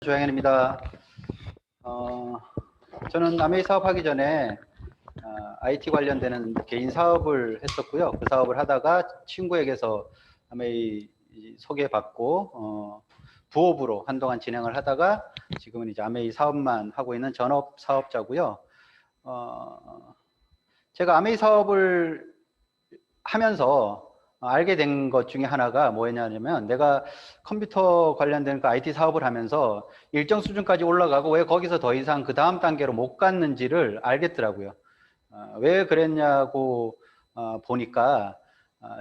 조양현입니다. 저는 아메이 사업하기 전에 IT 관련되는 개인 사업을 했었고요. 그 사업을 하다가 친구에게서 아메이 소개받고 부업으로 한동안 진행을 하다가 지금은 이제 아메이 사업만 하고 있는 전업 사업자고요. 제가 아메이 사업을 하면서 알게 된 것 중에 하나가 뭐였냐면, 내가 컴퓨터 관련된 그 IT 사업을 하면서 일정 수준까지 올라가고 왜 거기서 더 이상 그 다음 단계로 못 갔는지를 알겠더라고요. 왜 그랬냐고 보니까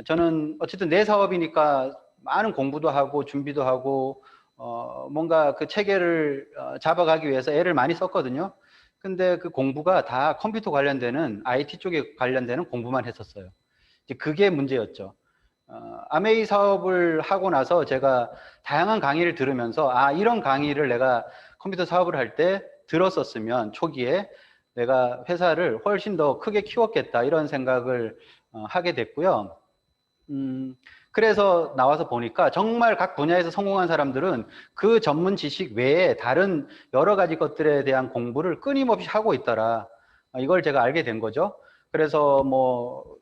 저는 어쨌든 내 사업이니까 많은 공부도 하고 준비도 하고 뭔가 그 체계를 잡아가기 위해서 애를 많이 썼거든요. 근데 그 공부가 다 컴퓨터 관련되는 IT 쪽에 관련되는 공부만 했었어요. 이제 그게 문제였죠. 아메이 사업을 하고 나서 제가 다양한 강의를 들으면서 이런 강의를 내가 컴퓨터 사업을 할 때 들었었으면 초기에 내가 회사를 훨씬 더 크게 키웠겠다, 이런 생각을 하게 됐고요. 그래서 나와서 보니까 정말 각 분야에서 성공한 사람들은 그 전문 지식 외에 다른 여러 가지 것들에 대한 공부를 끊임없이 하고 있더라. 이걸 제가 알게 된 거죠. 그래서 뭐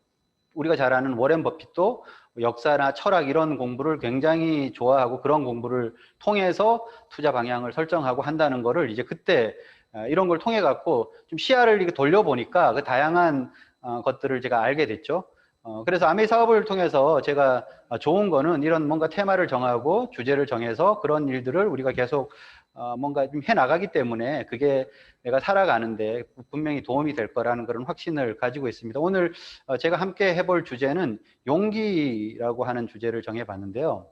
우리가 잘 아는 워렌 버핏도 역사나 철학 이런 공부를 굉장히 좋아하고 그런 공부를 통해서 투자 방향을 설정하고 한다는 거를 이제 그때 이런 걸 통해 갖고 좀 시야를 이렇게 돌려보니까 그 다양한 것들을 제가 알게 됐죠. 그래서 아메이 사업을 통해서 제가 좋은 거는 이런 뭔가 테마를 정하고 주제를 정해서 그런 일들을 우리가 계속 뭔가 좀 해나가기 때문에 그게 내가 살아가는데 분명히 도움이 될 거라는 그런 확신을 가지고 있습니다. 오늘 제가 함께 해볼 주제는 용기라고 하는 주제를 정해봤는데요.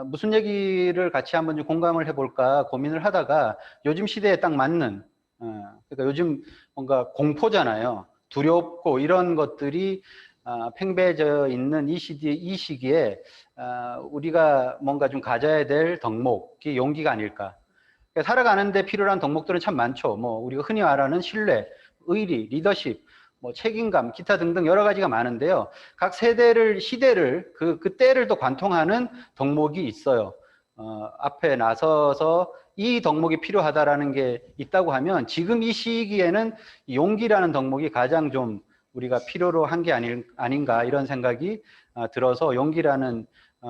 무슨 얘기를 같이 한번 좀 공감을 해볼까 고민을 하다가 요즘 시대에 딱 맞는, 그러니까 요즘 뭔가 공포잖아요. 두렵고 이런 것들이 팽배해져 있는 이 시기에 우리가 뭔가 좀 가져야 될 덕목이 용기가 아닐까. 그러니까 살아가는데 필요한 덕목들은 참 많죠. 뭐 우리가 흔히 말하는 신뢰, 의리, 리더십, 뭐 책임감, 기타 등등 여러 가지가 많은데요. 각 시대를 그 때를 또 관통하는 덕목이 있어요. 앞에 나서서 이 덕목이 필요하다라는 게 있다고 하면 지금 이 시기에는 용기라는 덕목이 가장 좀 우리가 필요로 한 게 아닌가, 이런 생각이 들어서 용기라는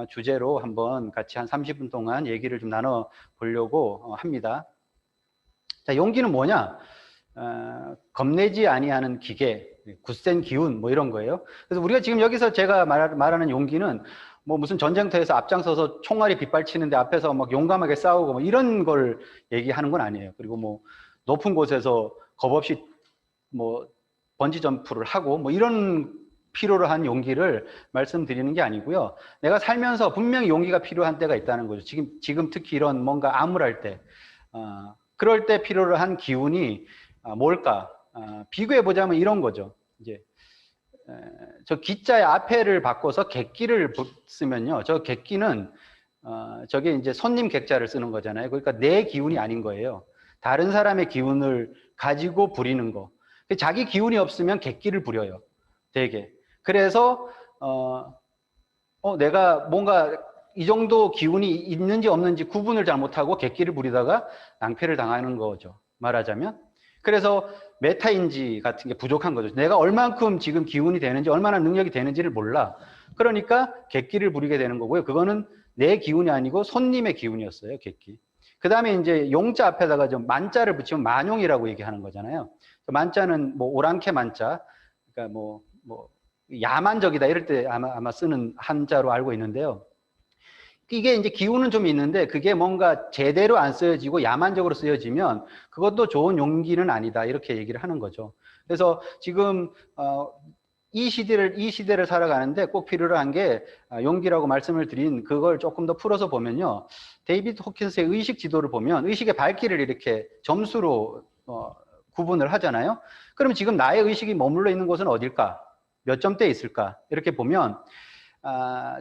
주제로 한번 같이 한 30분 동안 얘기를 좀 나눠 보려고 합니다. 자, 용기는 뭐냐? 겁내지 아니하는 기계, 굳센 기운, 뭐 이런 거예요. 그래서 우리가 지금 여기서 제가 말하는 용기는 뭐 무슨 전쟁터에서 앞장서서 총알이 빗발치는데 앞에서 막 용감하게 싸우고 뭐 이런 걸 얘기하는 건 아니에요. 그리고 뭐 높은 곳에서 겁 없이 뭐 번지 점프를 하고 뭐 이런 필요로 한 용기를 말씀드리는 게 아니고요. 내가 살면서 분명히 용기가 필요한 때가 있다는 거죠. 지금 특히 이런 뭔가 암울할 때, 그럴 때 필요로 한 기운이 뭘까? 비교해 보자면 이런 거죠. 이제 저 기자의 앞에를 바꿔서 객기를 쓰면요, 저 객기는 저게 이제 손님 객자를 쓰는 거잖아요. 그러니까 내 기운이 아닌 거예요. 다른 사람의 기운을 가지고 부리는 거. 자기 기운이 없으면 객기를 부려요, 되게. 그래서 내가 뭔가 이 정도 기운이 있는지 없는지 구분을 잘 못하고 객기를 부리다가 낭패를 당하는 거죠, 말하자면. 그래서 메타인지 같은 게 부족한 거죠. 내가 얼만큼 지금 기운이 되는지, 얼마나 능력이 되는지를 몰라. 그러니까 객기를 부리게 되는 거고요. 그거는 내 기운이 아니고 손님의 기운이었어요, 객기. 그 다음에 이제 용자 앞에다가 좀 만자를 붙이면 만용이라고 얘기하는 거잖아요. 만자는 뭐 오랑캐 만자, 그러니까 뭐 야만적이다 이럴 때 아마 쓰는 한자로 알고 있는데요. 이게 이제 기운은 좀 있는데 그게 뭔가 제대로 안 쓰여지고 야만적으로 쓰여지면 그것도 좋은 용기는 아니다, 이렇게 얘기를 하는 거죠. 그래서 지금 이 시대를 살아가는데 꼭 필요로 한 게 용기라고 말씀을 드린 그걸 조금 더 풀어서 보면요. 데이비드 호킨스의 의식 지도를 보면 의식의 밝기를 이렇게 점수로 구분을 하잖아요. 그럼 지금 나의 의식이 머물러 있는 곳은 어딜까? 몇 점대에 있을까? 이렇게 보면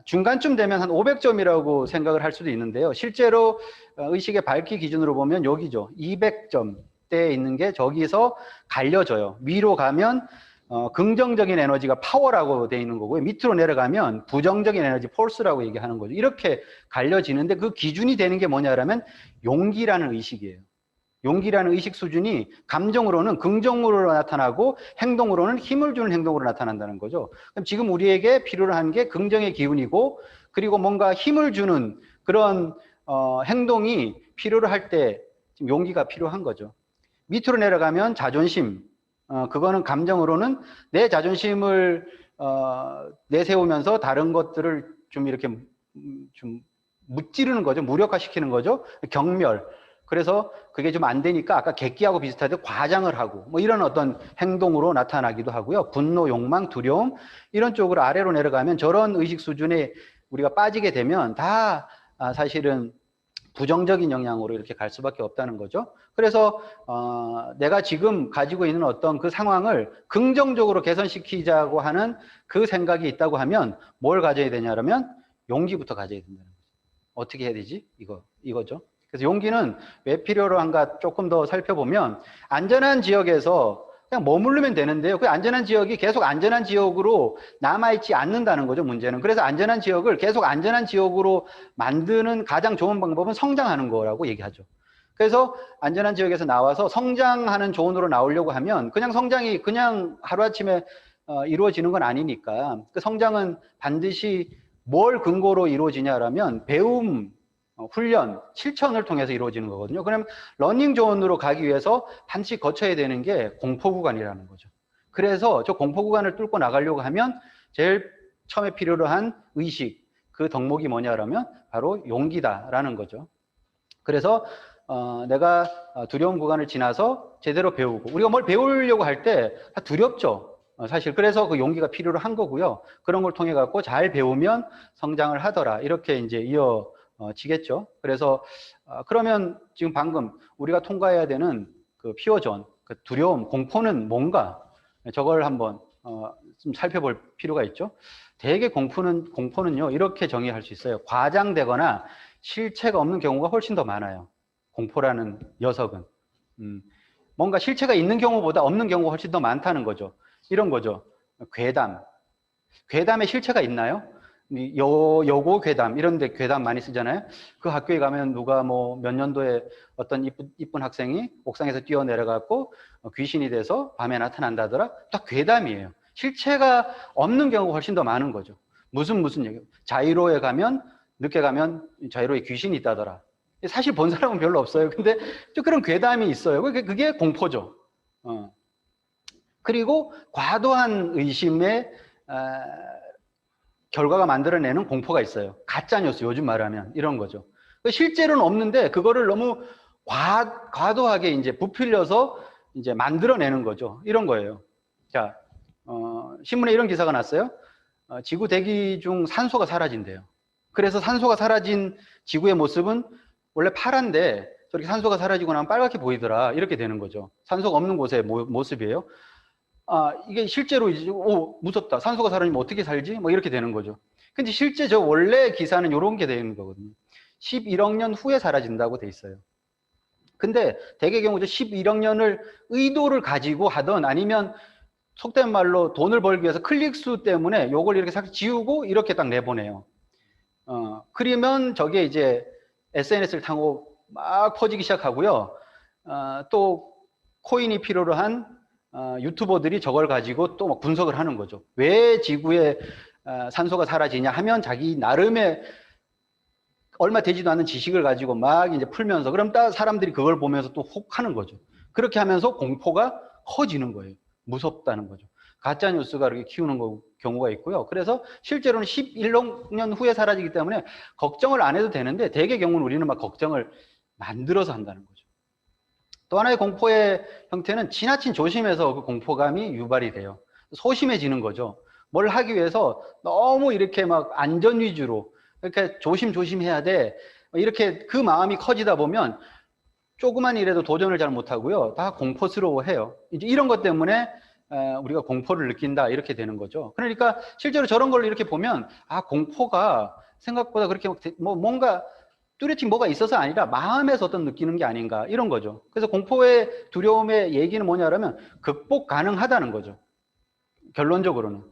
중간쯤 되면 한 500점이라고 생각을 할 수도 있는데요. 실제로 의식의 밝기 기준으로 보면 여기죠. 200점대에 있는 게 저기서 갈려져요. 위로 가면 긍정적인 에너지가 파워라고 되어 있는 거고요. 밑으로 내려가면 부정적인 에너지 폴스라고 얘기하는 거죠. 이렇게 갈려지는데 그 기준이 되는 게 뭐냐라면 용기라는 의식이에요. 용기라는 의식 수준이 감정으로는 긍정으로 나타나고 행동으로는 힘을 주는 행동으로 나타난다는 거죠. 그럼 지금 우리에게 필요로 한 게 긍정의 기운이고, 그리고 뭔가 힘을 주는 그런 행동이 필요로 할 때 지금 용기가 필요한 거죠. 밑으로 내려가면 자존심, 그거는 감정으로는 내 자존심을 내세우면서 다른 것들을 좀 이렇게 좀 무찌르는 거죠. 무력화시키는 거죠. 경멸. 그래서 그게 좀 안 되니까 아까 객기하고 비슷하게 과장을 하고 뭐 이런 어떤 행동으로 나타나기도 하고요. 분노, 욕망, 두려움 이런 쪽으로 아래로 내려가면 저런 의식 수준에 우리가 빠지게 되면 다 사실은 부정적인 영향으로 이렇게 갈 수밖에 없다는 거죠. 그래서 내가 지금 가지고 있는 어떤 그 상황을 긍정적으로 개선시키자고 하는 그 생각이 있다고 하면 뭘 가져야 되냐면 용기부터 가져야 된다는 거죠. 어떻게 해야 되지? 이거죠. 그래서 용기는 왜 필요로 한가 조금 더 살펴보면 안전한 지역에서 그냥 머무르면 되는데요. 그 안전한 지역이 계속 안전한 지역으로 남아있지 않는다는 거죠, 문제는. 그래서 안전한 지역을 계속 안전한 지역으로 만드는 가장 좋은 방법은 성장하는 거라고 얘기하죠. 그래서 안전한 지역에서 나와서 성장하는 조언으로 나오려고 하면 그냥 성장이 그냥 하루아침에 이루어지는 건 아니니까 그 성장은 반드시 뭘 근거로 이루어지냐라면 배움, 훈련, 실천을 통해서 이루어지는 거거든요. 그럼 러닝 존으로 가기 위해서 반드시 거쳐야 되는 게 공포 구간이라는 거죠. 그래서 저 공포 구간을 뚫고 나가려고 하면 제일 처음에 필요로 한 의식, 그 덕목이 뭐냐라면 바로 용기다라는 거죠. 그래서 내가 두려운 구간을 지나서 제대로 배우고, 우리가 뭘 배우려고 할 때 다 두렵죠. 사실 그래서 그 용기가 필요로 한 거고요. 그런 걸 통해 갖고 잘 배우면 성장을 하더라. 이렇게 이제 지겠죠. 그래서 그러면 지금 방금 우리가 통과해야 되는 그 피어존, 그 두려움, 공포는 뭔가 저걸 한번 좀 살펴볼 필요가 있죠. 대개 공포는요 이렇게 정의할 수 있어요. 과장되거나 실체가 없는 경우가 훨씬 더 많아요. 공포라는 녀석은 뭔가 실체가 있는 경우보다 없는 경우가 훨씬 더 많다는 거죠. 이런 거죠. 괴담에 실체가 있나요? 여고 괴담 이런 데 괴담 많이 쓰잖아요. 그 학교에 가면 누가 뭐 몇 년도에 어떤 이쁜 학생이 옥상에서 뛰어내려갖고 귀신이 돼서 밤에 나타난다더라. 딱 괴담이에요. 실체가 없는 경우가 훨씬 더 많은 거죠. 무슨 얘기. 자이로에 가면 늦게 가면 자이로에 귀신이 있다더라. 사실 본 사람은 별로 없어요. 근데 좀 그런 괴담이 있어요. 그게 공포죠. 그리고 과도한 의심의 결과가 만들어내는 공포가 있어요. 가짜뉴스, 요즘 말하면 이런 거죠. 실제로는 없는데 그거를 너무 과도하게 이제 부풀려서 이제 만들어내는 거죠. 이런 거예요. 자, 신문에 이런 기사가 났어요. 지구 대기 중 산소가 사라진대요. 그래서 산소가 사라진 지구의 모습은 원래 파란데 저렇게 산소가 사라지고 나면 빨갛게 보이더라. 이렇게 되는 거죠. 산소가 없는 곳의 모습이에요. 이게 실제로 이제 무섭다. 산소가 사라지면 어떻게 살지? 뭐 이렇게 되는 거죠. 근데 실제 저 원래 기사는 이런 게 되는 거거든요. 11억 년 후에 사라진다고 돼 있어요. 근데 대개 경우 11억 년을 의도를 가지고 하던 아니면 속된 말로 돈을 벌기 위해서 클릭수 때문에 요걸 이렇게 싹 지우고 이렇게 딱 내보내요. 그러면 저게 이제 SNS를 타고 막 퍼지기 시작하고요. 또 코인이 필요로 한 유튜버들이 저걸 가지고 또 막 분석을 하는 거죠. 왜 지구에 산소가 사라지냐 하면 자기 나름의 얼마 되지도 않은 지식을 가지고 막 이제 풀면서 그럼 또 사람들이 그걸 보면서 또 혹하는 거죠. 그렇게 하면서 공포가 커지는 거예요. 무섭다는 거죠. 가짜 뉴스가 그렇게 키우는 경우가 있고요. 그래서 실제로는 11억 년 후에 사라지기 때문에 걱정을 안 해도 되는데 대개 경우는 우리는 막 걱정을 만들어서 한다는 거죠. 또 하나의 공포의 형태는 지나친 조심에서 그 공포감이 유발이 돼요. 소심해지는 거죠. 뭘 하기 위해서 너무 이렇게 막 안전 위주로 이렇게 조심해야 돼. 이렇게 그 마음이 커지다 보면 조그만 일에도 도전을 잘 못하고요. 다 공포스러워해요. 이제 이런 것 때문에 우리가 공포를 느낀다 이렇게 되는 거죠. 그러니까 실제로 저런 걸 이렇게 보면 공포가 생각보다 그렇게 뭔가 뚜렷이 뭐가 있어서 아니라 마음에서 어떤 느끼는 게 아닌가 이런 거죠. 그래서 공포의 두려움의 얘기는 뭐냐면 극복 가능하다는 거죠. 결론적으로는.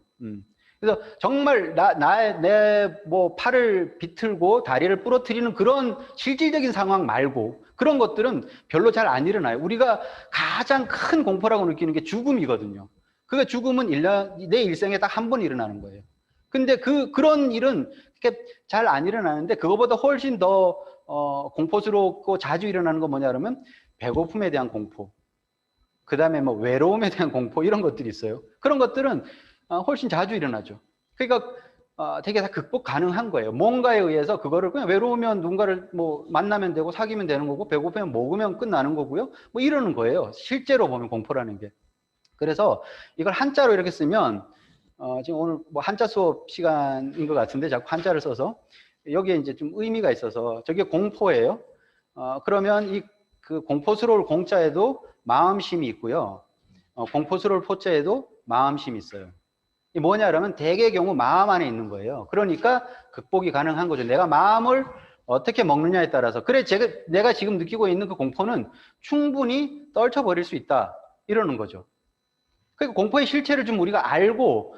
그래서 정말 내 뭐 팔을 비틀고 다리를 부러뜨리는 그런 실질적인 상황 말고 그런 것들은 별로 잘 안 일어나요. 우리가 가장 큰 공포라고 느끼는 게 죽음이거든요. 그 죽음은 내 일생에 딱 한 번 일어나는 거예요. 근데 그런 일은 잘 안 일어나는데 그거보다 훨씬 더 공포스럽고 자주 일어나는 건 뭐냐 그러면 배고픔에 대한 공포, 그 다음에 뭐 외로움에 대한 공포 이런 것들이 있어요. 그런 것들은 훨씬 자주 일어나죠. 그러니까 되게 다 극복 가능한 거예요. 뭔가에 의해서 그거를 그냥 외로우면 누군가를 뭐 만나면 되고 사귀면 되는 거고 배고프면 먹으면 끝나는 거고요. 뭐 이러는 거예요. 실제로 보면 공포라는 게. 그래서 이걸 한자로 이렇게 쓰면 지금 오늘 뭐 한자 수업 시간인 것 같은데 자꾸 한자를 써서 여기에 이제 좀 의미가 있어서 저게 공포예요. 그러면 이 그 공포스러울 공자에도 마음심이 있고요. 공포스러울 포자에도 마음심이 있어요. 이 뭐냐 그러면 대개의 경우 마음 안에 있는 거예요. 그러니까 극복이 가능한 거죠. 내가 마음을 어떻게 먹느냐에 따라서. 그래 내가 지금 느끼고 있는 그 공포는 충분히 떨쳐버릴 수 있다. 이러는 거죠. 그러니까 공포의 실체를 좀 우리가 알고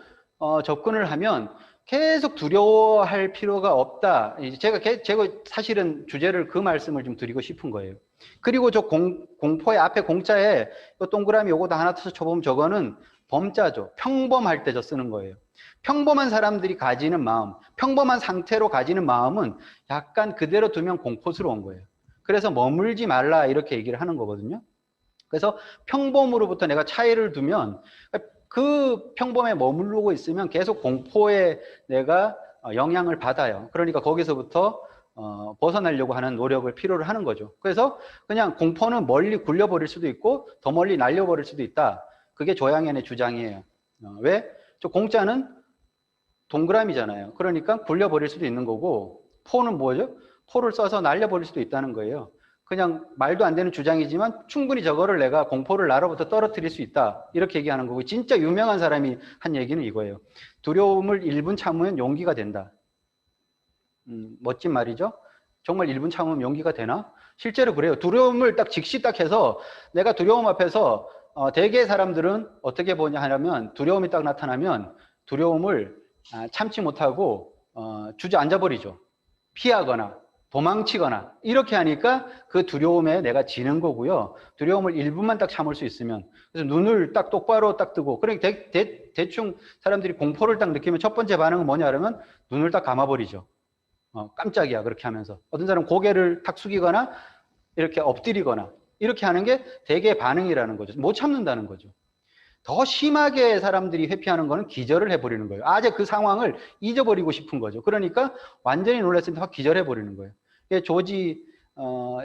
접근을 하면 계속 두려워할 필요가 없다. 제가 사실은 주제를 그 말씀을 좀 드리고 싶은 거예요. 그리고 저 공포의 앞에 공자에 동그라미 요거 다 하나 터서 쳐보면 저거는 범자죠. 평범할 때 저 쓰는 거예요. 평범한 사람들이 가지는 마음, 평범한 상태로 가지는 마음은 약간 그대로 두면 공포스러운 거예요. 그래서 머물지 말라 이렇게 얘기를 하는 거거든요. 그래서 평범으로부터 내가 차이를 두면 그 평범에 머무르고 있으면 계속 공포에 내가 영향을 받아요. 그러니까 거기서부터 벗어나려고 하는 노력을 필요로 하는 거죠. 그래서 그냥 공포는 멀리 굴려버릴 수도 있고 더 멀리 날려버릴 수도 있다. 그게 조양현의 주장이에요. 왜? 저 공자는 동그라미잖아요. 그러니까 굴려버릴 수도 있는 거고 포는 뭐죠? 포를 써서 날려버릴 수도 있다는 거예요. 그냥 말도 안 되는 주장이지만 충분히 저거를 내가 공포를 나로부터 떨어뜨릴 수 있다. 이렇게 얘기하는 거고 진짜 유명한 사람이 한 얘기는 이거예요. 두려움을 1분 참으면 용기가 된다. 멋진 말이죠. 정말 1분 참으면 용기가 되나? 실제로 그래요. 두려움을 딱 직시 딱 해서 내가 두려움 앞에서 대개 사람들은 어떻게 보냐 하면 두려움이 딱 나타나면 두려움을 참지 못하고 주저앉아 버리죠. 피하거나 도망치거나 이렇게 하니까 그 두려움에 내가 지는 거고요. 두려움을 1분만 딱 참을 수 있으면 그래서 눈을 딱 똑바로 딱 뜨고 그러니까 대충 사람들이 공포를 딱 느끼면 첫 번째 반응은 뭐냐 그러면 눈을 딱 감아버리죠. 깜짝이야 그렇게 하면서 어떤 사람은 고개를 탁 숙이거나 이렇게 엎드리거나 이렇게 하는 게 대개 반응이라는 거죠. 못 참는다는 거죠. 더 심하게 사람들이 회피하는 거는 기절을 해버리는 거예요. 아재 그 상황을 잊어버리고 싶은 거죠. 그러니까 완전히 놀랐을 때 확 기절해버리는 거예요. 조지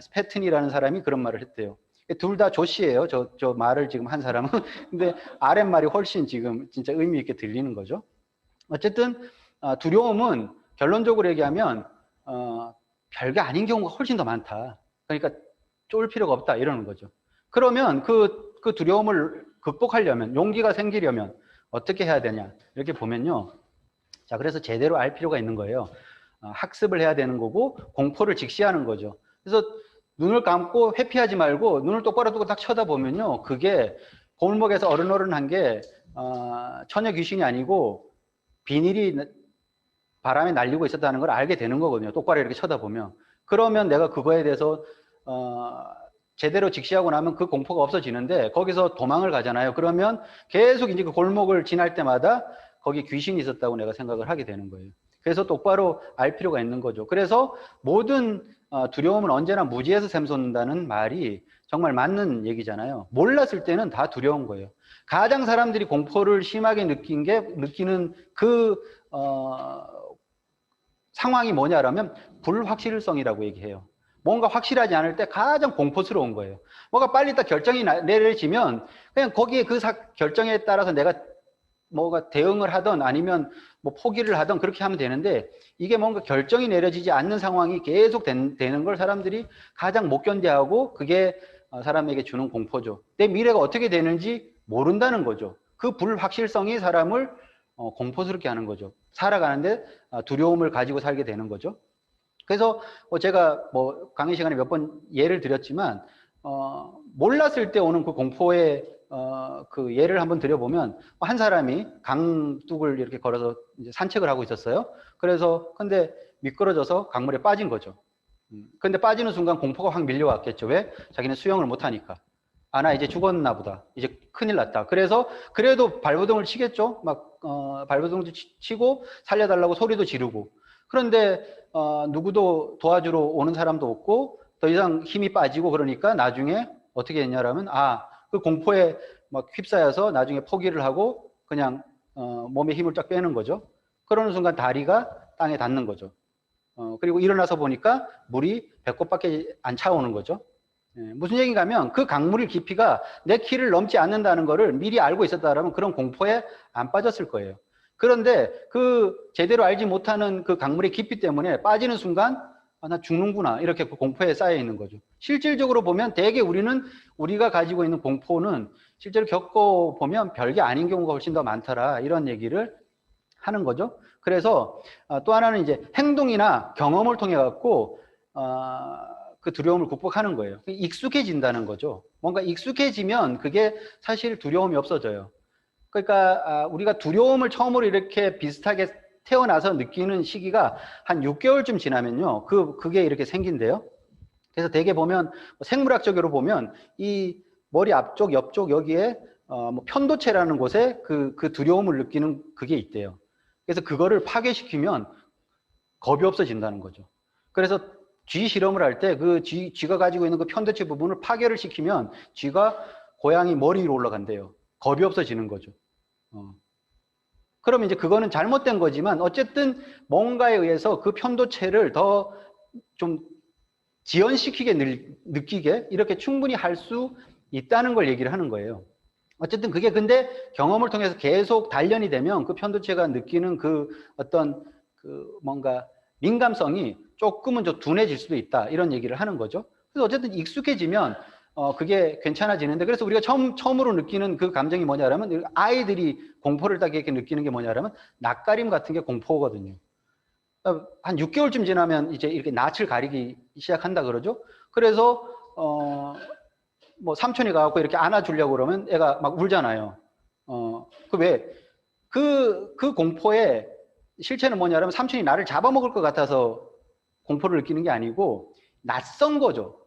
스패튼이라는 사람이 그런 말을 했대요. 둘 다 조씨예요. 저 말을 지금 한 사람은. 근데 아랫말이 훨씬 지금 진짜 의미 있게 들리는 거죠. 어쨌든 두려움은 결론적으로 얘기하면 별게 아닌 경우가 훨씬 더 많다. 그러니까 쫄 필요가 없다 이러는 거죠. 그러면 그 두려움을 극복하려면 용기가 생기려면 어떻게 해야 되냐 이렇게 보면요. 자, 그래서 제대로 알 필요가 있는 거예요. 학습을 해야 되는 거고 공포를 직시하는 거죠. 그래서 눈을 감고 회피하지 말고 눈을 똑바로 뜨고 딱 쳐다보면요. 그게 골목에서 어른어른한 게 처녀 귀신이 아니고 비닐이 바람에 날리고 있었다는 걸 알게 되는 거거든요. 똑바로 이렇게 쳐다보면. 그러면 내가 그거에 대해서 제대로 직시하고 나면 그 공포가 없어지는데 거기서 도망을 가잖아요. 그러면 계속 이제 그 골목을 지날 때마다 거기 귀신이 있었다고 내가 생각을 하게 되는 거예요. 그래서 똑바로 알 필요가 있는 거죠. 그래서 모든 두려움은 언제나 무지에서 샘솟는다는 말이 정말 맞는 얘기잖아요. 몰랐을 때는 다 두려운 거예요. 가장 사람들이 공포를 심하게 느끼는 그 상황이 뭐냐라면 불확실성이라고 얘기해요. 뭔가 확실하지 않을 때 가장 공포스러운 거예요. 뭔가 빨리 딱 결정이 내려지면 그냥 거기에 그 결정에 따라서 내가 뭐가 대응을 하든 아니면 뭐 포기를 하든 그렇게 하면 되는데 이게 뭔가 결정이 내려지지 않는 상황이 계속 되는 걸 사람들이 가장 못 견뎌하고 그게 사람에게 주는 공포죠. 내 미래가 어떻게 되는지 모른다는 거죠. 그 불확실성이 사람을 공포스럽게 하는 거죠. 살아가는데 두려움을 가지고 살게 되는 거죠. 그래서 제가 뭐 강의 시간에 몇 번 예를 드렸지만 몰랐을 때 오는 그 공포의 그 예를 한번 드려보면 한 사람이 강둑을 이렇게 걸어서 이제 산책을 하고 있었어요. 그래서 근데 미끄러져서 강물에 빠진 거죠. 근데 빠지는 순간 공포가 확 밀려왔겠죠. 왜? 자기는 수영을 못하니까. 아, 나 이제 죽었나 보다. 이제 큰일 났다. 그래서 그래도 발버둥을 치겠죠. 막 발버둥도 치고 살려달라고 소리도 지르고. 그런데 누구도 도와주러 오는 사람도 없고 더 이상 힘이 빠지고 그러니까 나중에 어떻게 했냐라면 그 공포에 막 휩싸여서 나중에 포기를 하고 그냥 몸에 힘을 쫙 빼는 거죠. 그러는 순간 다리가 땅에 닿는 거죠. 그리고 일어나서 보니까 물이 배꼽밖에 안 차오는 거죠. 무슨 얘기인가 하면 그 강물의 깊이가 내 키를 넘지 않는다는 것을 미리 알고 있었다면 그런 공포에 안 빠졌을 거예요. 그런데 그 제대로 알지 못하는 그 강물의 깊이 때문에 빠지는 순간 나 죽는구나 이렇게 그 공포에 쌓여 있는 거죠. 실질적으로 보면 대개 우리가 가지고 있는 공포는 실제로 겪어보면 별게 아닌 경우가 훨씬 더 많더라 이런 얘기를 하는 거죠. 그래서 또 하나는 이제 행동이나 경험을 통해 갖고 그 두려움을 극복하는 거예요. 익숙해진다는 거죠. 뭔가 익숙해지면 그게 사실 두려움이 없어져요. 그러니까 우리가 두려움을 처음으로 이렇게 비슷하게 태어나서 느끼는 시기가 한 6개월쯤 지나면요. 그게 이렇게 생긴대요. 그래서 대개 보면 생물학적으로 보면 이 머리 앞쪽, 옆쪽 여기에 뭐 편도체라는 곳에 그 두려움을 느끼는 그게 있대요. 그래서 그거를 파괴시키면 겁이 없어진다는 거죠. 그래서 쥐 실험을 할 때 그 쥐가 가지고 있는 그 편도체 부분을 파괴를 시키면 쥐가 고양이 머리 위로 올라간대요. 겁이 없어지는 거죠. 그러면 이제 그거는 잘못된 거지만 어쨌든 뭔가에 의해서 그 편도체를 더 좀 지연시키게 느끼게 이렇게 충분히 할 수 있다는 걸 얘기를 하는 거예요. 어쨌든 그게 근데 경험을 통해서 계속 단련이 되면 그 편도체가 느끼는 그 어떤 그 뭔가 민감성이 조금은 좀 둔해질 수도 있다 이런 얘기를 하는 거죠. 그래서 어쨌든 익숙해지면 그게 괜찮아지는데 그래서 우리가 처음으로 느끼는 그 감정이 뭐냐라면 아이들이 공포를 딱 이렇게 느끼는 게 뭐냐라면 낯가림 같은 게 공포거든요. 한 6개월쯤 지나면 이제 이렇게 낯을 가리기 시작한다 그러죠. 그래서 뭐 삼촌이 가갖고 이렇게 안아주려고 그러면 애가 막 울잖아요. 그 공포의 실체는 뭐냐면 삼촌이 나를 잡아먹을 것 같아서 공포를 느끼는 게 아니고 낯선 거죠.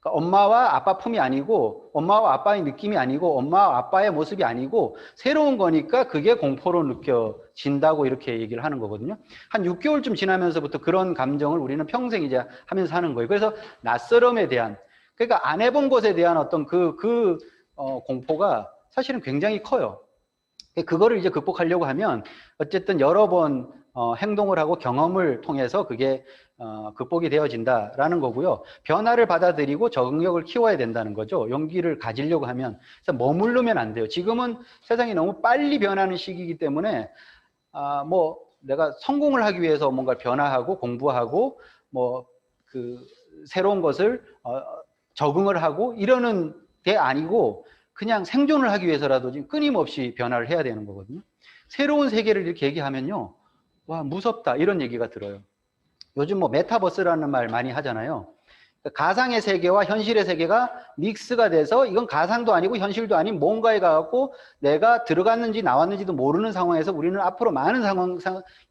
그러니까 엄마와 아빠 품이 아니고 엄마와 아빠의 느낌이 아니고 엄마와 아빠의 모습이 아니고 새로운 거니까 그게 공포로 느껴진다고 이렇게 얘기를 하는 거거든요. 한 6개월쯤 지나면서부터 그런 감정을 우리는 평생 이제 하면서 하는 거예요. 그래서 낯설음에 대한 그러니까 안 해본 것에 대한 어떤 공포가 사실은 굉장히 커요. 그거를 이제 극복하려고 하면 어쨌든 여러 번 행동을 하고 경험을 통해서 그게 극복이 되어진다라는 거고요. 변화를 받아들이고 적응력을 키워야 된다는 거죠. 용기를 가지려고 하면. 그래서 머무르면 안 돼요. 지금은 세상이 너무 빨리 변하는 시기이기 때문에 뭐 내가 성공을 하기 위해서 뭔가 변화하고 공부하고 뭐 그 새로운 것을 적응을 하고 이러는 게 아니고 그냥 생존을 하기 위해서라도 지금 끊임없이 변화를 해야 되는 거거든요. 새로운 세계를 이렇게 얘기하면요. 와, 무섭다. 이런 얘기가 들어요. 요즘 뭐 메타버스라는 말 많이 하잖아요. 가상의 세계와 현실의 세계가 믹스가 돼서 이건 가상도 아니고 현실도 아닌 뭔가에 가갖고 내가 들어갔는지 나왔는지도 모르는 상황에서 우리는 앞으로 많은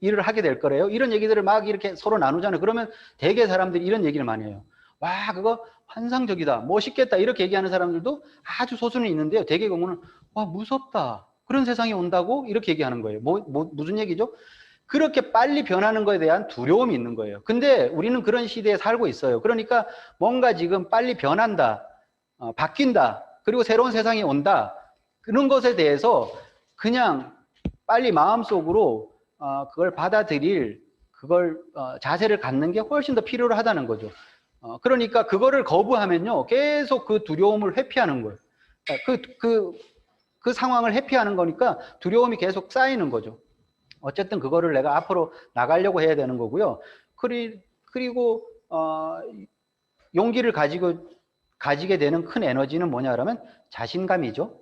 일을 하게 될 거래요. 이런 얘기들을 막 이렇게 서로 나누잖아요. 그러면 대개 사람들이 이런 얘기를 많이 해요. 와, 그거 환상적이다. 멋있겠다. 이렇게 얘기하는 사람들도 아주 소수는 있는데요. 대개 경우는 와, 무섭다. 그런 세상이 온다고? 이렇게 얘기하는 거예요. 무슨 얘기죠? 그렇게 빨리 변하는 것에 대한 두려움이 있는 거예요. 근데 우리는 그런 시대에 살고 있어요. 그러니까 뭔가 지금 빨리 변한다, 바뀐다, 그리고 새로운 세상이 온다. 그런 것에 대해서 그냥 빨리 마음속으로 그걸 받아들일 자세를 갖는 게 훨씬 더 필요하다는 거죠. 그러니까 그거를 거부하면요, 계속 그 두려움을 회피하는 거예요. 그 상황을 회피하는 거니까 두려움이 계속 쌓이는 거죠. 어쨌든 그거를 내가 앞으로 나가려고 해야 되는 거고요. 그리고 용기를 가지게 되는 큰 에너지는 뭐냐 그러면 자신감이죠.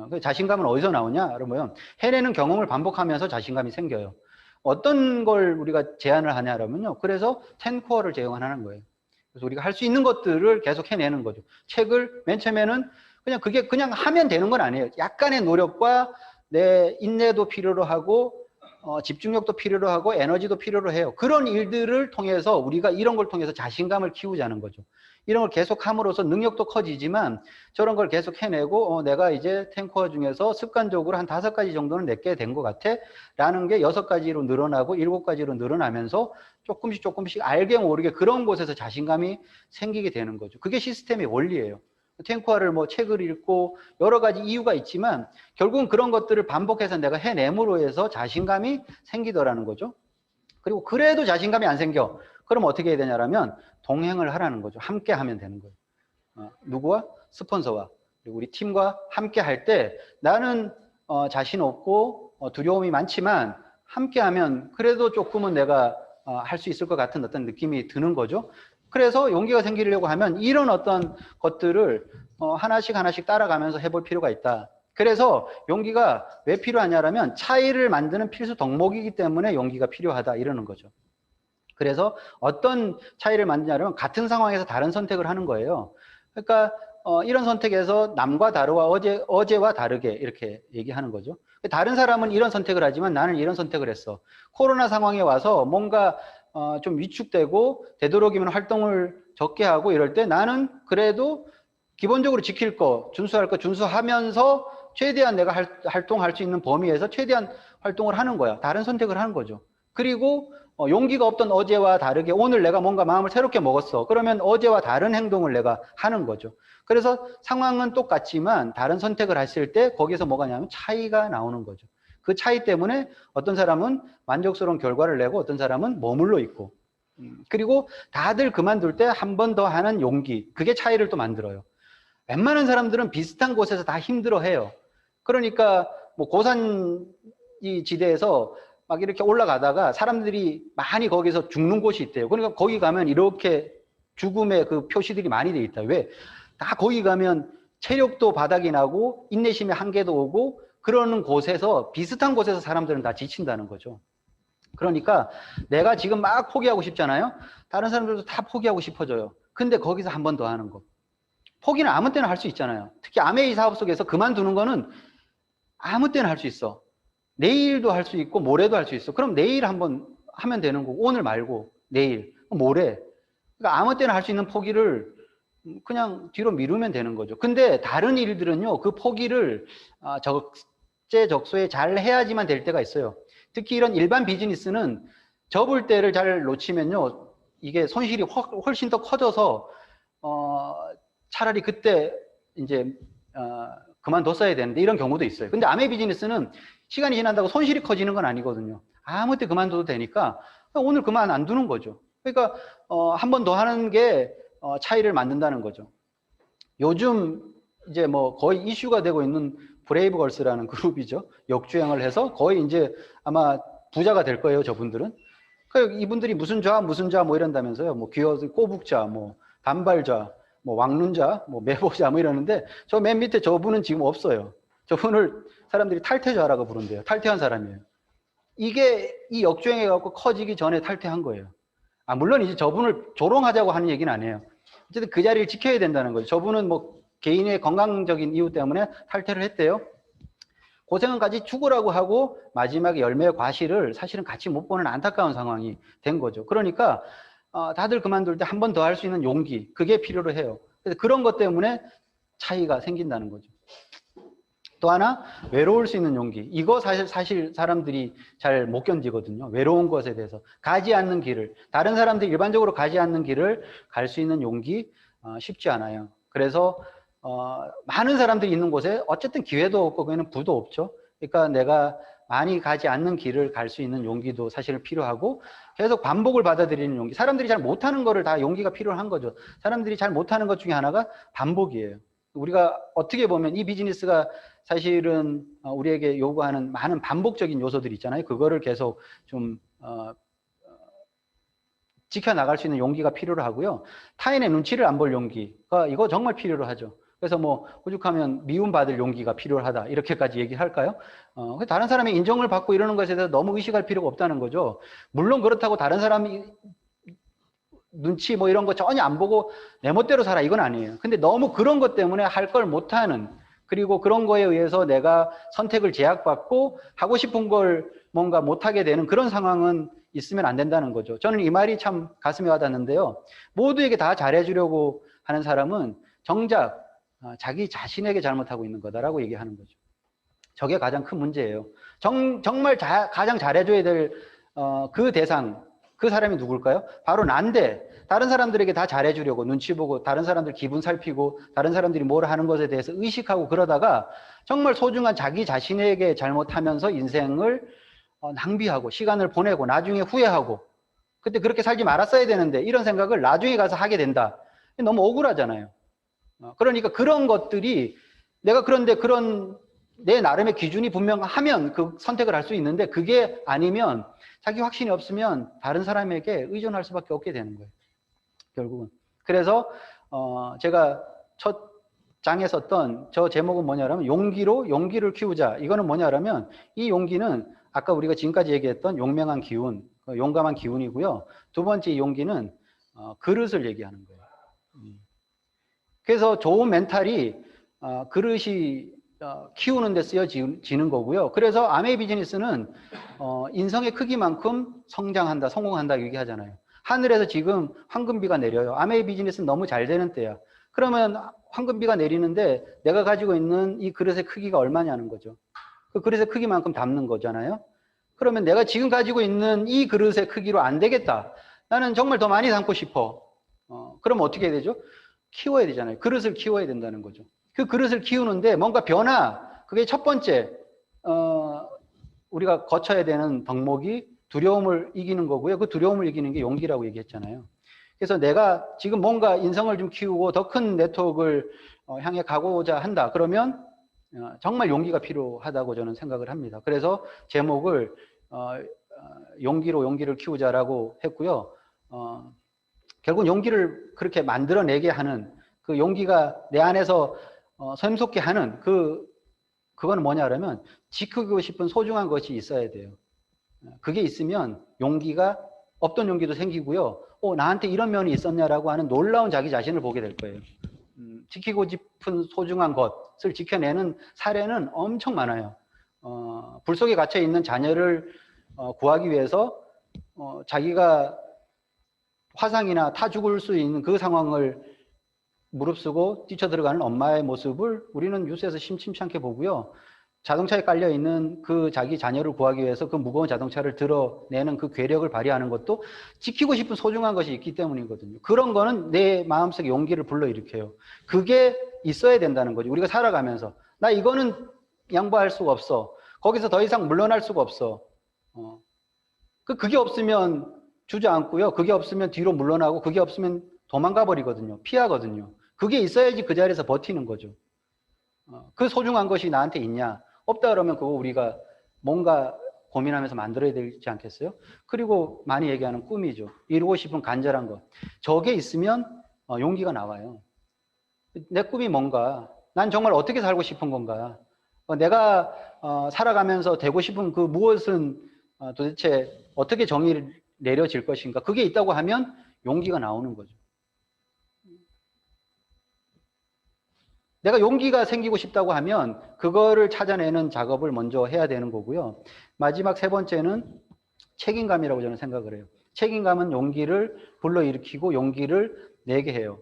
그 자신감은 어디서 나오냐 그러면 해내는 경험을 반복하면서 자신감이 생겨요. 어떤 걸 우리가 제안을 하냐 그러면요. 그래서 10코어를 제공하는 거예요. 그래서 우리가 할 수 있는 것들을 계속 해내는 거죠. 책을 맨 처음에는 그냥 그게 그냥 하면 되는 건 아니에요. 약간의 노력과 내 인내도 필요로 하고 집중력도 필요로 하고 에너지도 필요로 해요. 그런 일들을 통해서 우리가 이런 걸 통해서 자신감을 키우자는 거죠. 이런 걸 계속 함으로써 능력도 커지지만 저런 걸 계속 해내고 내가 이제 탱커 중에서 습관적으로 한 5가지 정도는 내게 된 것 같아 라는 게 6가지로 늘어나고 7가지로 늘어나면서 조금씩 알게 모르게 그런 곳에서 자신감이 생기게 되는 거죠. 그게 시스템의 원리예요. 탱커화를 뭐 책을 읽고 여러 가지 이유가 있지만 결국은 그런 것들을 반복해서 내가 해냄으로 해서 자신감이 생기더라는 거죠. 그리고 그래도 자신감이 안 생겨. 그럼 어떻게 해야 되냐면 동행을 하라는 거죠. 함께 하면 되는 거예요. 누구와? 스폰서와. 그리고 우리 팀과 함께 할 때 나는 자신 없고 두려움이 많지만 함께 하면 그래도 조금은 내가 할 수 있을 것 같은 어떤 느낌이 드는 거죠. 그래서 용기가 생기려고 하면 이런 어떤 것들을 하나씩 따라가면서 해볼 필요가 있다. 그래서 용기가 왜 필요하냐면 차이를 만드는 필수 덕목이기 때문에 용기가 필요하다 이러는 거죠. 그래서 어떤 차이를 만드냐면 같은 상황에서 다른 선택을 하는 거예요. 그러니까 이런 선택에서 남과 다르와 어제와 다르게 이렇게 얘기하는 거죠. 다른 사람은 이런 선택을 하지만 나는 이런 선택을 했어. 코로나 상황에 와서 뭔가 좀 위축되고 되도록이면 활동을 적게 하고 이럴 때 나는 그래도 기본적으로 지킬 거, 준수할 거 준수하면서 최대한 내가 활동할 수 있는 범위에서 최대한 활동을 하는 거야. 다른 선택을 하는 거죠. 그리고 용기가 없던 어제와 다르게 오늘 내가 뭔가 마음을 새롭게 먹었어. 그러면 어제와 다른 행동을 내가 하는 거죠. 그래서 상황은 똑같지만 다른 선택을 했을 때 거기서 뭐가 냐면 차이가 나오는 거죠. 그 차이 때문에 어떤 사람은 만족스러운 결과를 내고 어떤 사람은 머물러 있고 그리고 다들 그만둘 때 한 번 더 하는 용기 그게 차이를 또 만들어요. 웬만한 사람들은 비슷한 곳에서 다 힘들어해요. 그러니까 뭐 고산 이 지대에서 막 이렇게 올라가다가 사람들이 많이 거기서 죽는 곳이 있대요. 그러니까 거기 가면 이렇게 죽음의 그 표시들이 많이 돼 있다. 왜? 다 거기 가면 체력도 바닥이 나고 인내심의 한계도 오고 그러는 곳에서 비슷한 곳에서 사람들은 다 지친다는 거죠. 그러니까 내가 지금 막 포기하고 싶잖아요. 다른 사람들도 다 포기하고 싶어져요. 근데 거기서 한 번 더 하는 거. 포기는 아무 때나 할 수 있잖아요. 특히 아메이 사업 속에서 그만두는 거는 아무 때나 할 수 있어. 내일도 할 수 있고 모레도 할 수 있어. 그럼 내일 한번 하면 되는 거고 오늘 말고 내일, 모레. 그러니까 아무 때나 할 수 있는 포기를 그냥 뒤로 미루면 되는 거죠. 근데 다른 일들은요. 그 포기를 적재적소에 잘 해야지만 될 때가 있어요. 특히 이런 일반 비즈니스는 접을 때를 잘 놓치면요. 이게 손실이 훨씬 더 커져서 차라리 그때 이제 그만뒀어야 되는데 이런 경우도 있어요. 근데 아메 비즈니스는 시간이 지난다고 손실이 커지는 건 아니거든요. 아무 때 그만둬도 되니까 오늘 그만 안 두는 거죠. 그러니까 한 번 더 하는 게 차이를 만든다는 거죠. 요즘 이제 뭐 거의 이슈가 되고 있는 브레이브걸스라는 그룹이죠. 역주행을 해서 거의 이제 아마 부자가 될 거예요. 저분들은. 이분들이 무슨 좌 뭐 이런다면서요. 뭐 귀여워서 꼬북자, 뭐 단발자, 뭐 왕눈자, 뭐 매보자 뭐 이러는데 저 맨 밑에 저분은 지금 없어요. 저분을 사람들이 탈퇴자라고 부른대요. 탈퇴한 사람이에요. 이게 이 역주행해 갖고 커지기 전에 탈퇴한 거예요. 물론 이제 저분을 조롱하자고 하는 얘기는 아니에요. 어쨌든 그 자리를 지켜야 된다는 거죠. 저분은 뭐 개인의 건강적인 이유 때문에 탈퇴를 했대요. 고생은 같이 죽으라고 하고 마지막에 열매의 과실을 사실은 같이 못 보는 안타까운 상황이 된 거죠. 그러니까 다들 그만둘 때 한 번 더 할 수 있는 용기 그게 필요로 해요. 그래서 그런 것 때문에 차이가 생긴다는 거죠. 또 하나 외로울 수 있는 용기 이거 사실 사람들이 잘 못 견디거든요. 외로운 것에 대해서 가지 않는 길을 다른 사람들이 일반적으로 가지 않는 길을 갈 수 있는 용기 쉽지 않아요. 그래서 많은 사람들이 있는 곳에 어쨌든 기회도 없고 그에는 부도 없죠. 그러니까 내가 많이 가지 않는 길을 갈 수 있는 용기도 사실 필요하고 계속 반복을 받아들이는 용기 사람들이 잘 못하는 거를 다 용기가 필요한 거죠. 사람들이 잘 못하는 것 중에 하나가 반복이에요. 우리가 어떻게 보면 이 비즈니스가 사실은 우리에게 요구하는 많은 반복적인 요소들이 있잖아요. 그거를 계속 좀 지켜나갈 수 있는 용기가 필요로 하고요. 타인의 눈치를 안 볼 용기가 이거 정말 필요로 하죠. 그래서 뭐 오죽하면 미움받을 용기가 필요하다 이렇게까지 얘기할까요? 다른 사람의 인정을 받고 이러는 것에 대해서 너무 의식할 필요가 없다는 거죠. 물론 그렇다고 다른 사람이 눈치 뭐 이런 거 전혀 안 보고 내 멋대로 살아 이건 아니에요. 근데 너무 그런 것 때문에 할 걸 못하는, 그리고 그런 거에 의해서 내가 선택을 제약받고 하고 싶은 걸 뭔가 못하게 되는 그런 상황은 있으면 안 된다는 거죠. 저는 이 말이 참 가슴에 와닿는데요. 모두에게 다 잘해주려고 하는 사람은 정작 자기 자신에게 잘못하고 있는 거다라고 얘기하는 거죠. 저게 가장 큰 문제예요. 정말 가장 잘해줘야 될 그 대상, 그 사람이 누굴까요? 바로 난데 다른 사람들에게 다 잘해주려고 눈치 보고 다른 사람들 기분 살피고 다른 사람들이 뭘 하는 것에 대해서 의식하고 그러다가 정말 소중한 자기 자신에게 잘못하면서 인생을 낭비하고 시간을 보내고 나중에 후회하고 그때 그렇게 살지 말았어야 되는데 이런 생각을 나중에 가서 하게 된다. 너무 억울하잖아요. 그러니까 그런 것들이 내가 그런데 그런 내 나름의 기준이 분명하면 그 선택을 할 수 있는데 그게 아니면 자기 확신이 없으면 다른 사람에게 의존할 수밖에 없게 되는 거예요. 결국은. 그래서 제가 첫 장에 썼던 저 제목은 뭐냐면 용기로 용기를 키우자. 이거는 뭐냐면 이 용기는 아까 우리가 지금까지 얘기했던 용맹한 기운, 용감한 기운이고요. 두 번째 용기는 그릇을 얘기하는 거예요. 그래서 좋은 멘탈이 그릇이 키우는 데 쓰여지는 거고요. 그래서 아메이 비즈니스는 인성의 크기만큼 성장한다, 성공한다 얘기하잖아요. 하늘에서 지금 황금비가 내려요. 아메이 비즈니스는 너무 잘 되는 때야. 그러면 황금비가 내리는데 내가 가지고 있는 이 그릇의 크기가 얼마냐는 거죠. 그 그릇의 크기만큼 담는 거잖아요. 그러면 내가 지금 가지고 있는 이 그릇의 크기로 안 되겠다. 나는 정말 더 많이 담고 싶어. 그러면 어떻게 해야 되죠? 키워야 되잖아요. 그릇을 키워야 된다는 거죠. 그 그릇을 키우는데 뭔가 변화, 그게 첫 번째 우리가 거쳐야 되는 덕목이 두려움을 이기는 거고요. 그 두려움을 이기는 게 용기라고 얘기했잖아요. 그래서 내가 지금 뭔가 인성을 좀 키우고 더 큰 네트워크를 향해 가고자 한다. 그러면 정말 용기가 필요하다고 저는 생각을 합니다. 그래서 제목을 용기로 용기를 키우자라고 했고요. 결국 용기를 그렇게 만들어내게 하는 그 용기가 내 안에서 샘솟게 하는 그거는 뭐냐 그러면 지키고 싶은 소중한 것이 있어야 돼요. 그게 있으면 용기가 없던 용기도 생기고요. 나한테 이런 면이 있었냐라고 하는 놀라운 자기 자신을 보게 될 거예요. 지키고 싶은 소중한 것을 지켜내는 사례는 엄청 많아요. 불 속에 갇혀 있는 자녀를 구하기 위해서 자기가 화상이나 타 죽을 수 있는 그 상황을 무릅쓰고 뛰쳐들어가는 엄마의 모습을 우리는 뉴스에서 심심찮게 보고요. 자동차에 깔려있는 그 자기 자녀를 구하기 위해서 그 무거운 자동차를 들어내는 그 괴력을 발휘하는 것도 지키고 싶은 소중한 것이 있기 때문이거든요. 그런 거는 내 마음속에 용기를 불러일으켜요. 그게 있어야 된다는 거죠. 우리가 살아가면서 나 이거는 양보할 수가 없어. 거기서 더 이상 물러날 수가 없어. 그게 없으면 주저앉고요. 그게 없으면 뒤로 물러나고 그게 없으면 도망가 버리거든요. 피하거든요. 그게 있어야지 그 자리에서 버티는 거죠. 그 소중한 것이 나한테 있냐? 없다 그러면 그거 우리가 뭔가 고민하면서 만들어야 되지 않겠어요? 그리고 많이 얘기하는 꿈이죠. 이루고 싶은 간절한 것. 저게 있으면 용기가 나와요. 내 꿈이 뭔가? 난 정말 어떻게 살고 싶은 건가? 내가 살아가면서 되고 싶은 그 무엇은 도대체 어떻게 정의를 내려질 것인가? 그게 있다고 하면 용기가 나오는 거죠. 내가 용기가 생기고 싶다고 하면 그거를 찾아내는 작업을 먼저 해야 되는 거고요. 마지막 세 번째는 책임감이라고 저는 생각을 해요. 책임감은 용기를 불러일으키고 용기를 내게 해요.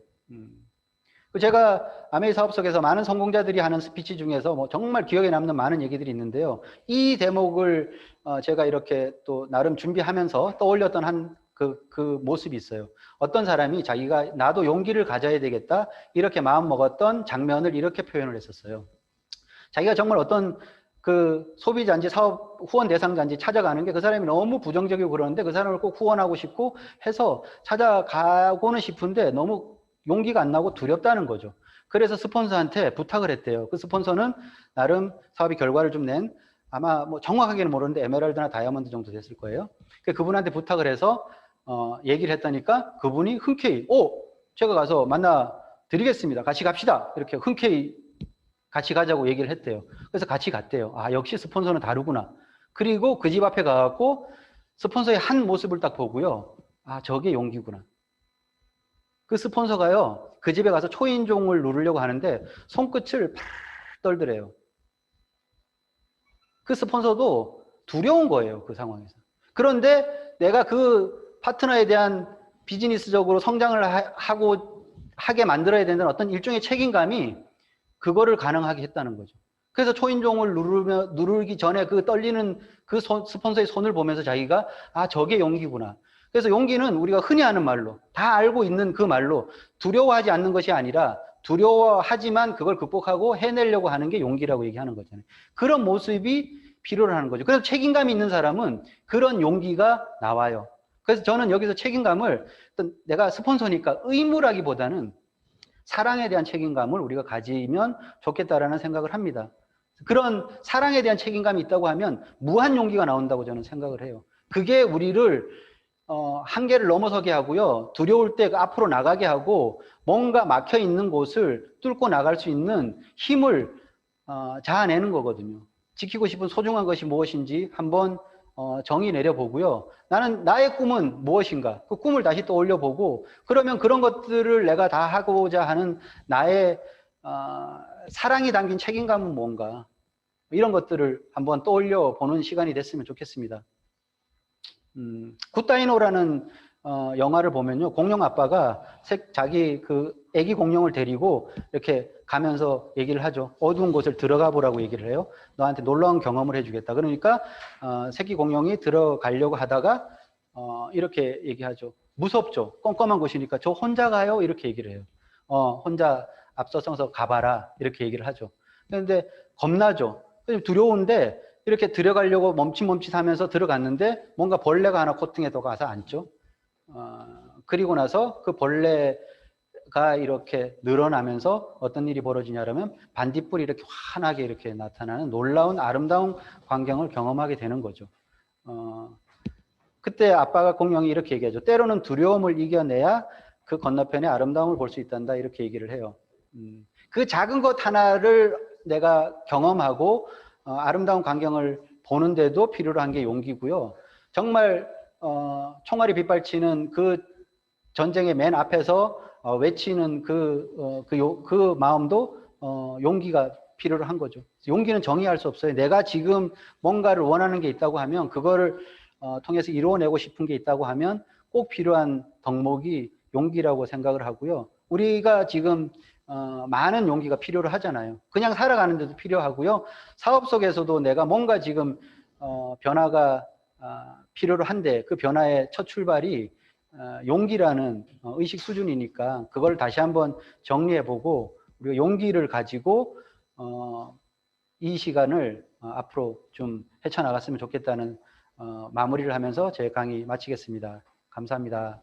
제가 아메이 사업 속에서 많은 성공자들이 하는 스피치 중에서 뭐 정말 기억에 남는 많은 얘기들이 있는데요. 이 대목을 제가 이렇게 또 나름 준비하면서 떠올렸던 그 모습이 있어요. 어떤 사람이 자기가 나도 용기를 가져야 되겠다 이렇게 마음 먹었던 장면을 이렇게 표현을 했었어요. 자기가 정말 어떤 그 소비자인지 사업 후원 대상자인지 찾아가는 게 그 사람이 너무 부정적이고 그러는데 그 사람을 꼭 후원하고 싶고 해서 찾아가고는 싶은데 너무 용기가 안 나고 두렵다는 거죠. 그래서 스폰서한테 부탁을 했대요. 그 스폰서는 나름 사업의 결과를 좀 낸 아마 뭐 정확하게는 모르는데 에메랄드나 다이아몬드 정도 됐을 거예요. 그분한테 부탁을 해서 얘기를 했다니까 그분이 흔쾌히 제가 가서 만나 드리겠습니다. 같이 갑시다. 이렇게 흔쾌히 같이 가자고 얘기를 했대요. 그래서 같이 갔대요. 역시 스폰서는 다르구나. 그리고 그 집 앞에 가갖고 스폰서의 한 모습을 딱 보고요. 저게 용기구나. 그 스폰서가요, 그 집에 가서 초인종을 누르려고 하는데 손끝을 팍 떨더래요. 그 스폰서도 두려운 거예요, 그 상황에서. 그런데 내가 그 파트너에 대한 비즈니스적으로 성장을 하게 만들어야 된다는 어떤 일종의 책임감이 그거를 가능하게 했다는 거죠. 그래서 초인종을 누르기 전에 그 떨리는 그 스폰서의 손을 보면서 자기가 아, 저게 용기구나. 그래서 용기는 우리가 흔히 하는 말로, 다 알고 있는 그 말로 두려워하지 않는 것이 아니라 두려워하지만 그걸 극복하고 해내려고 하는 게 용기라고 얘기하는 거잖아요. 그런 모습이 필요로 하는 거죠. 그래서 책임감이 있는 사람은 그런 용기가 나와요. 그래서 저는 여기서 책임감을 내가 스폰서니까 의무라기보다는 사랑에 대한 책임감을 우리가 가지면 좋겠다라는 생각을 합니다. 그런 사랑에 대한 책임감이 있다고 하면 무한 용기가 나온다고 저는 생각을 해요. 그게 우리를 한계를 넘어서게 하고요. 두려울 때 앞으로 나가게 하고 뭔가 막혀 있는 곳을 뚫고 나갈 수 있는 힘을 자아내는 거거든요. 지키고 싶은 소중한 것이 무엇인지 한번 정의 내려보고요. 나는 나의 꿈은 무엇인가? 그 꿈을 다시 떠올려 보고 그러면 그런 것들을 내가 다 하고자 하는 나의 사랑이 담긴 책임감은 뭔가? 이런 것들을 한번 떠올려 보는 시간이 됐으면 좋겠습니다. 굿다이노라는 영화를 보면요, 공룡 아빠가 자기 그 애기 공룡을 데리고 이렇게 가면서 얘기를 하죠. 어두운 곳을 들어가 보라고 얘기를 해요. 너한테 놀라운 경험을 해주겠다. 그러니까 새끼 공룡이 들어가려고 하다가 이렇게 얘기하죠. 무섭죠. 껌껌한 곳이니까 저 혼자 가요. 이렇게 얘기를 해요. 혼자 앞서서 가봐라. 이렇게 얘기를 하죠. 그런데 겁나죠. 두려운데 이렇게 들어가려고 멈칫멈칫하면서 들어갔는데 뭔가 벌레가 하나 코팅해 더 가서 앉죠. 그리고 나서 그 벌레가 이렇게 늘어나면서 어떤 일이 벌어지냐면 반딧불이 이렇게 환하게 이렇게 나타나는 놀라운 아름다운 광경을 경험하게 되는 거죠. 그때 아빠가 공룡이 이렇게 얘기하죠. 때로는 두려움을 이겨내야 그 건너편에 아름다움을 볼 수 있단다. 이렇게 얘기를 해요. 그 작은 것 하나를 내가 경험하고 아름다운 광경을 보는데도 필요로 한 게 용기고요. 정말 총알이 빗발치는 그 전쟁의 맨 앞에서 외치는 그 마음도 용기가 필요로 한 거죠. 용기는 정의할 수 없어요. 내가 지금 뭔가를 원하는 게 있다고 하면 그거를 통해서 이루어내고 싶은 게 있다고 하면 꼭 필요한 덕목이 용기라고 생각을 하고요. 우리가 지금 많은 용기가 필요로 하잖아요. 그냥 살아가는 데도 필요하고요. 사업 속에서도 내가 뭔가 지금 변화가 필요로 한데 그 변화의 첫 출발이 용기라는 의식 수준이니까 그걸 다시 한번 정리해보고 우리가 용기를 가지고 이 시간을 앞으로 좀 헤쳐나갔으면 좋겠다는 마무리를 하면서 제 강의 마치겠습니다. 감사합니다.